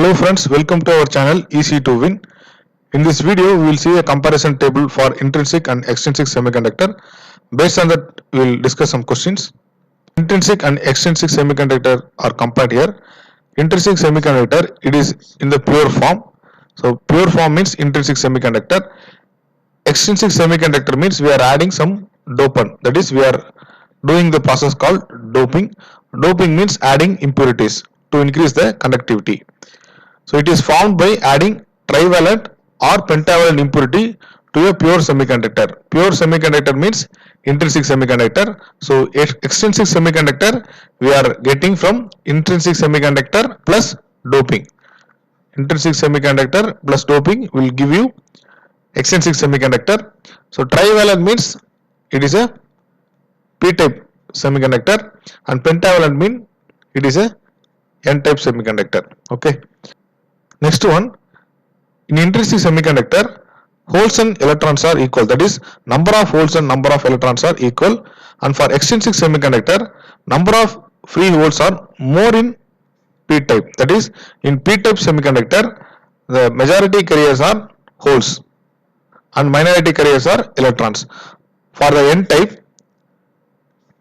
Hello friends, welcome to our channel Easy to Win. In this video, we will see a comparison table for intrinsic and extrinsic semiconductor. Based on that, we will discuss some questions. Intrinsic and extrinsic semiconductor are compared here. Intrinsic semiconductor, it is in the pure form. So pure form means intrinsic semiconductor. Extrinsic semiconductor means we are adding some dopant. That is, we are doing the process called doping. Doping means adding impurities to increase the conductivity. So it is formed by adding trivalent or pentavalent impurity to a pure semiconductor. Pure semiconductor means intrinsic semiconductor. So extrinsic semiconductor we are getting from intrinsic semiconductor plus doping. Intrinsic semiconductor plus doping will give you extrinsic semiconductor. So trivalent means it is a p-type semiconductor and pentavalent means it is a n-type semiconductor. Okay. Next one, in intrinsic semiconductor, holes and electrons are equal. That is, number of holes and number of electrons are equal. And for extrinsic semiconductor, number of free holes are more in p-type. That is, in p-type semiconductor, the majority carriers are holes and minority carriers are electrons. For the n-type,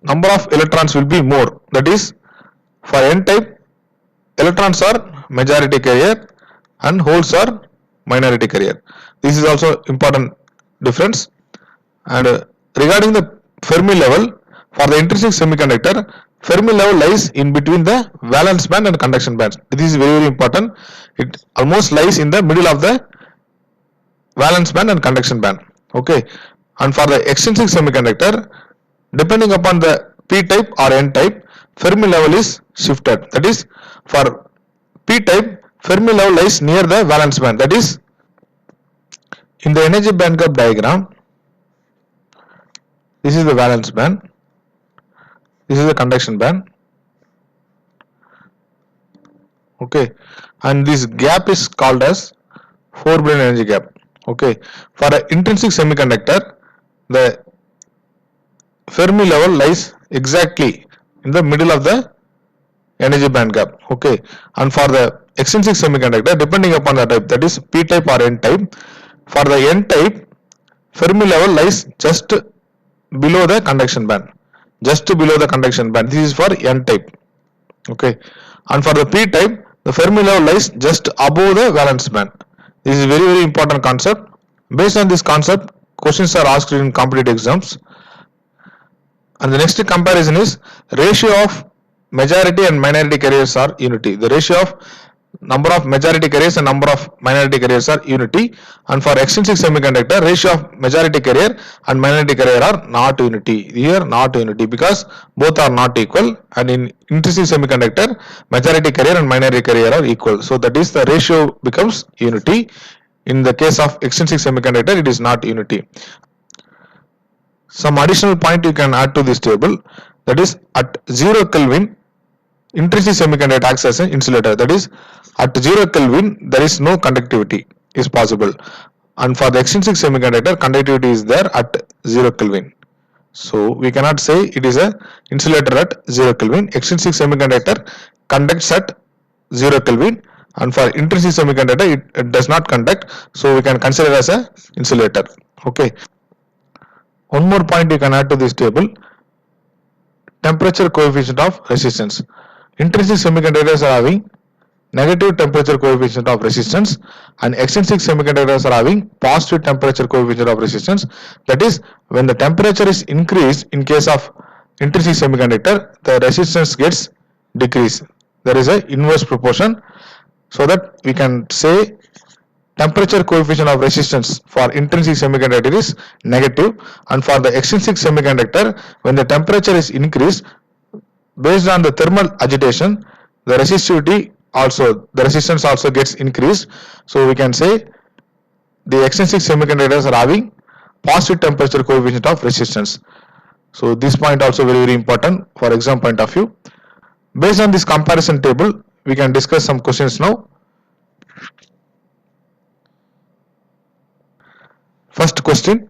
number of electrons will be more. That is, for n-type, electrons are majority carrier and holes are minority carrier. This is also important difference. And regarding the Fermi level, for the intrinsic semiconductor, Fermi level lies in between the valence band and conduction bands. This is very, very important. It almost lies in the middle of the valence band and conduction band. Okay. And for the extrinsic semiconductor, depending upon the p-type or n-type, Fermi level is shifted. That is, for p-type, Fermi level lies near the valence band. That is, in the energy band gap diagram, this is the valence band, this is the conduction band. Okay, and this gap is called as forebrain energy gap. Okay, for an intrinsic semiconductor, the Fermi level lies exactly in the middle of the energy band gap. Okay, and for the extrinsic semiconductor, depending upon the type, that is p-type or n-type, for the n-type, Fermi level lies just below the conduction band, just below the conduction band. This is for n-type. Okay, and for the p-type, the Fermi level lies just above the valence band. This is very, very important concept. Based on this concept, questions are asked in competitive exams. And the next comparison is ratio of majority and minority carriers are unity. The ratio of number of majority carriers and number of minority carriers are unity. And for extrinsic semiconductor, ratio of majority carrier and minority carrier are not unity. Here not unity because both are not equal. And in intrinsic semiconductor, majority carrier and minority carrier are equal. So that is the ratio becomes unity. In the case of extrinsic semiconductor, it is not unity. Some additional point you can add to this table, that is at 0 Kelvin, intrinsic semiconductor acts as an insulator. That is, at 0 Kelvin, there is no conductivity is possible. And for the extrinsic semiconductor, conductivity is there at 0 Kelvin. So we cannot say it is an insulator at 0 Kelvin. Extrinsic semiconductor conducts at 0 Kelvin. And for intrinsic semiconductor, it does not conduct. So we can consider as an insulator. Okay. One more point you can add to this table, temperature coefficient of resistance. Intrinsic semiconductors are having negative temperature coefficient of resistance and extrinsic semiconductors are having positive temperature coefficient of resistance. That is, when the temperature is increased in case of intrinsic semiconductor, the resistance gets decreased. There is an inverse proportion, so that we can say temperature coefficient of resistance for intrinsic semiconductor is negative, and for the extrinsic semiconductor, when the temperature is increased, based on the thermal agitation, the resistivity also, the resistance also gets increased. So we can say the extrinsic semiconductors are having positive temperature coefficient of resistance. So this point also very, very important for exam point of view. Based on this comparison table, we can discuss some questions now. First question,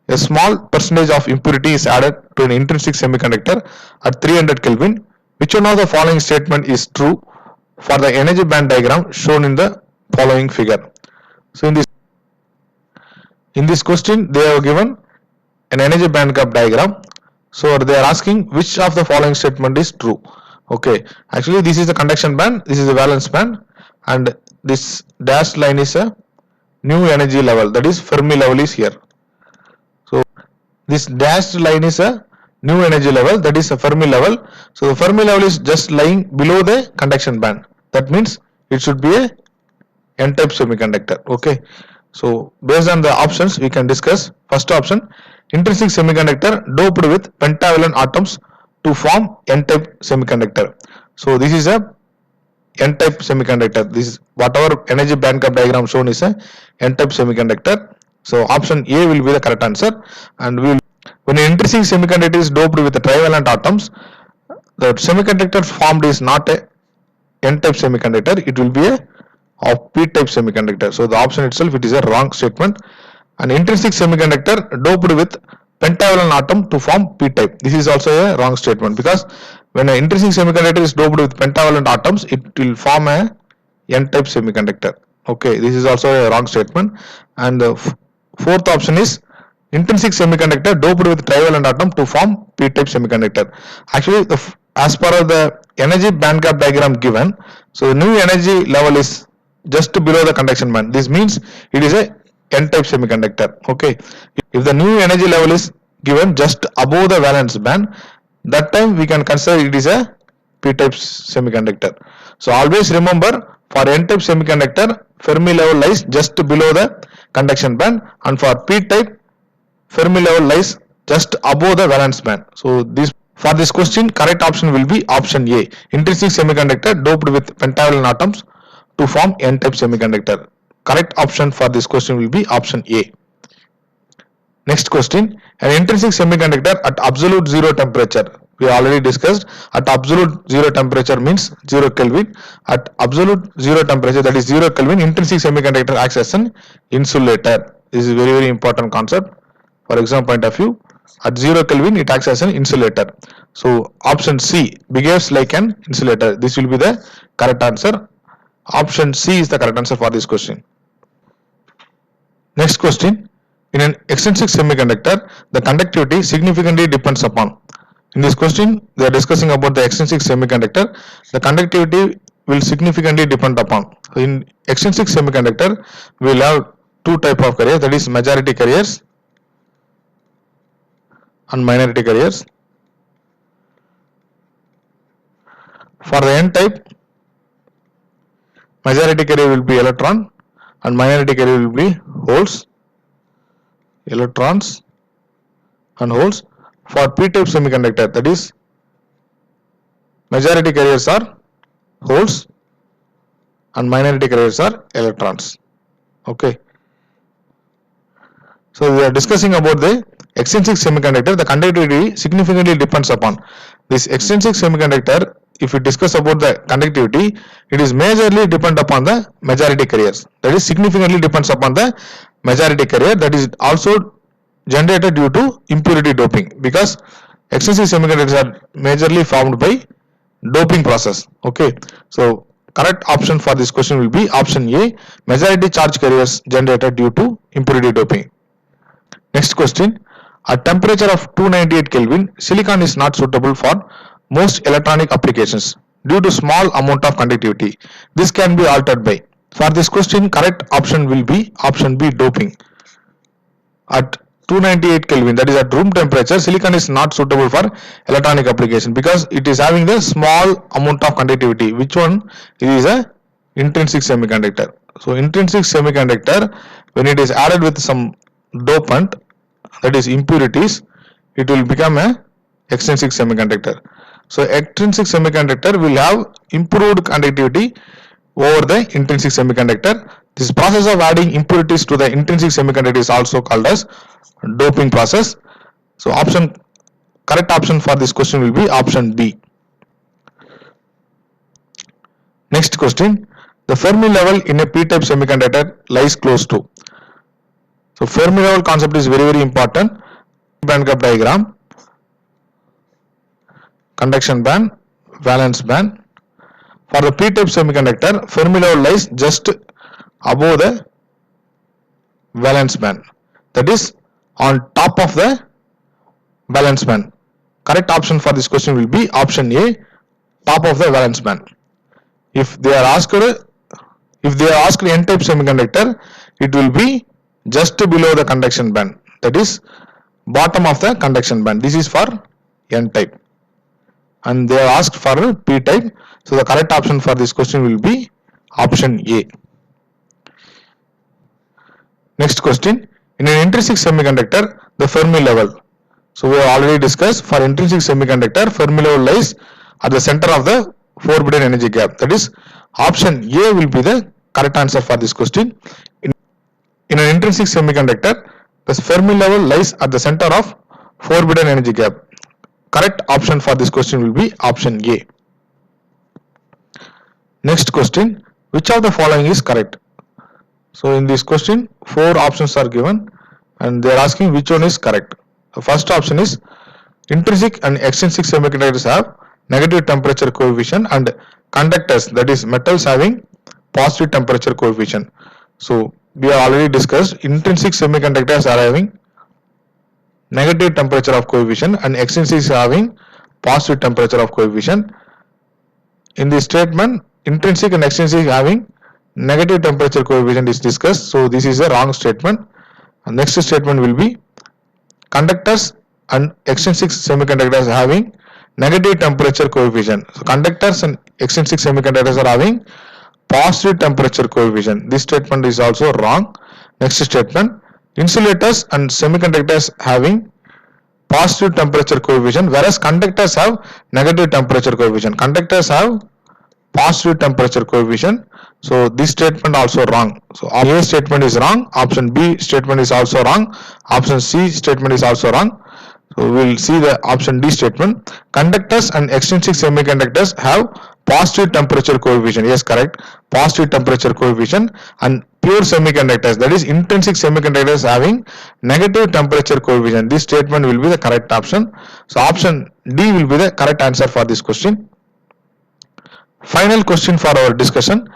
a small percentage of impurity is added to an intrinsic semiconductor at 300 Kelvin. Which one of the following statement is true? for the energy band diagram shown in the following figure. So in this question they have given an energy band gap diagram. So they are asking which of the following statement is true. Okay, actually this is the conduction band, this is the valence band, and this dashed line is a new energy level, that is Fermi level is here. So this dashed line is a new energy level, that is a Fermi level. So the Fermi level is just lying below the conduction band. That means it should be a n-type semiconductor. Okay, so based on the options we can discuss. First option, intrinsic semiconductor doped with pentavalent atoms to form n-type semiconductor. So this is a n-type semiconductor. This is whatever energy band gap diagram shown is a n-type semiconductor. So option A will be the correct answer. And when an intrinsic semiconductor is doped with trivalent atoms, the semiconductor formed is not a n-type semiconductor, it will be a p-type semiconductor. So the option itself, it is a wrong statement. An intrinsic semiconductor doped with pentavalent atom to form p-type. This is also a wrong statement, because when an intrinsic semiconductor is doped with pentavalent atoms, it will form a n-type semiconductor. Okay, this is also a wrong statement. And the fourth option is intrinsic semiconductor doped with trivalent atom to form p-type semiconductor. Actually, as per the energy band gap diagram given, so the new energy level is just below the conduction band. This means it is a n-type semiconductor. Okay, if the new energy level is given just above the valence band, that time we can consider it is a p-type semiconductor. So always remember, for n-type semiconductor, Fermi level lies just below the conduction band, and for p-type, Fermi level lies just above the valence band. So for this question, correct option will be option A, intrinsic semiconductor doped with pentavalent atoms to form n-type semiconductor. Correct option for this question will be option A. Next question, an intrinsic semiconductor at absolute zero temperature. We already discussed, at absolute zero temperature means 0 Kelvin. At absolute zero temperature, that is 0 Kelvin, intrinsic semiconductor acts as an insulator. This is very, very important concept. For exam point of view, at 0 Kelvin it acts as an insulator. So option C, behaves like an insulator. This will be the correct answer. Option C is the correct answer for this question. Next question, in an extrinsic semiconductor, the conductivity significantly depends upon. In this question, they are discussing about the extrinsic semiconductor. The conductivity will significantly depend upon. In extrinsic semiconductor, we will have two type of carriers, that is majority carriers and minority carriers. For the n-type, majority carrier will be electron and minority carrier will be holes, electrons and holes. For p-type semiconductor, that is majority carriers are holes and minority carriers are electrons. Okay. So we are discussing about the extrinsic semiconductor. The conductivity significantly depends upon. This extrinsic semiconductor, if we discuss about the conductivity, it is majorly depend upon the majority carriers. That is significantly depends upon the majority carrier. That is also generated due to impurity doping, because extrinsic semiconductors are majorly formed by doping process. Okay, so correct option for this question will be option A, majority charge carriers generated due to impurity doping. Next question, at temperature of 298 Kelvin, silicon is not suitable for most electronic applications due to small amount of conductivity. This can be altered by. For this question, correct option will be option B, doping. At 298 Kelvin, that is at room temperature, silicon is not suitable for electronic application because it is having the small amount of conductivity. Which one? It is a intrinsic semiconductor. So intrinsic semiconductor, when it is added with some dopant, that is impurities, it will become a extrinsic semiconductor. So extrinsic semiconductor will have improved conductivity over the intrinsic semiconductor. This process of adding impurities to the intrinsic semiconductor is also called as doping process. So correct option for this question will be option B. Next question, the Fermi level in a p-type semiconductor lies close to. So Fermi level concept is very, very important. Band gap diagram, conduction band, valence band. For the p-type semiconductor, Fermi level lies just above the valence band, that is on top of the valence band. Correct option for this question will be option A, top of the valence band. If they are asked n-type semiconductor, it will be just below the conduction band, that is bottom of the conduction band. This is for n-type. And they are asked for p-type, so the correct option for this question will be option A. Next question, in an intrinsic semiconductor, the Fermi level. So we have already discussed, for intrinsic semiconductor, Fermi level lies at the center of the forbidden energy gap. That is option A will be the correct answer for this question. In an intrinsic semiconductor, the Fermi level lies at the center of forbidden energy gap. Correct option for this question will be option A. Next question, which of the following is correct? So in this question, 4 options are given and they are asking which one is correct. The first option is intrinsic and extrinsic semiconductors have negative temperature coefficient and conductors, that is metals, having positive temperature coefficient. So we have already discussed, intrinsic semiconductors are having negative temperature of coefficient and extrinsic is having positive temperature of coefficient. In this statement, intrinsic and extrinsic having negative temperature coefficient is discussed, so this is a wrong statement. And next statement will be conductors and extrinsic semiconductors having negative temperature coefficient. So conductors and extrinsic semiconductors are having positive temperature coefficient. This statement is also wrong. Next statement, insulators and semiconductors having positive temperature coefficient, whereas conductors have negative temperature coefficient. Conductors have positive temperature coefficient, so this statement also wrong. So A statement is wrong, option B statement is also wrong, option C statement is also wrong. So we will see the option D statement. Conductors and extrinsic semiconductors have positive temperature coefficient. Yes, correct. Positive temperature coefficient. And pure semiconductors, that is intrinsic semiconductors, having negative temperature coefficient. This statement will be the correct option. So option D will be the correct answer for this question. Final question for our discussion.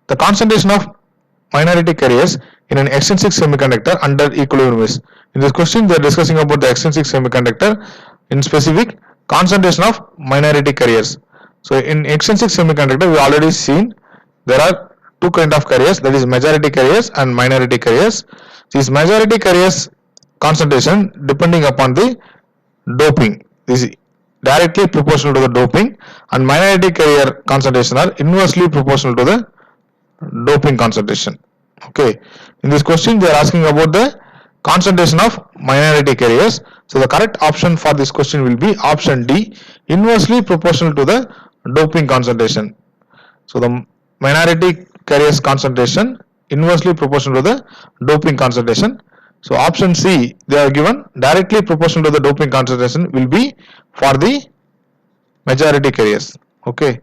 The concentration of minority carriers in an extrinsic semiconductor under equilibrium is. In this question, they are discussing about the extrinsic semiconductor, in specific concentration of minority carriers. So in extrinsic semiconductor, we already seen there are two kind of carriers, that is majority carriers and minority carriers. These majority carriers concentration depending upon the doping is directly proportional to the doping, and minority carrier concentration are inversely proportional to the doping concentration. Okay, in this question they are asking about the concentration of minority carriers. So the correct option for this question will be option D, inversely proportional to the doping concentration. So the minority carriers concentration inversely proportional to the doping concentration. So option C, they are given directly proportional to the doping concentration will be for the majority carriers. Okay,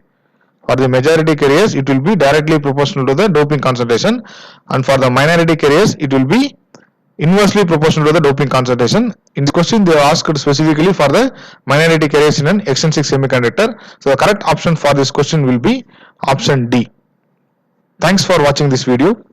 for the majority carriers it will be directly proportional to the doping concentration, and for the minority carriers it will be inversely proportional to the doping concentration. In this question they are asked specifically for the minority carriers in an extrinsic semiconductor. So the correct option for this question will be option D. Thanks for watching this video.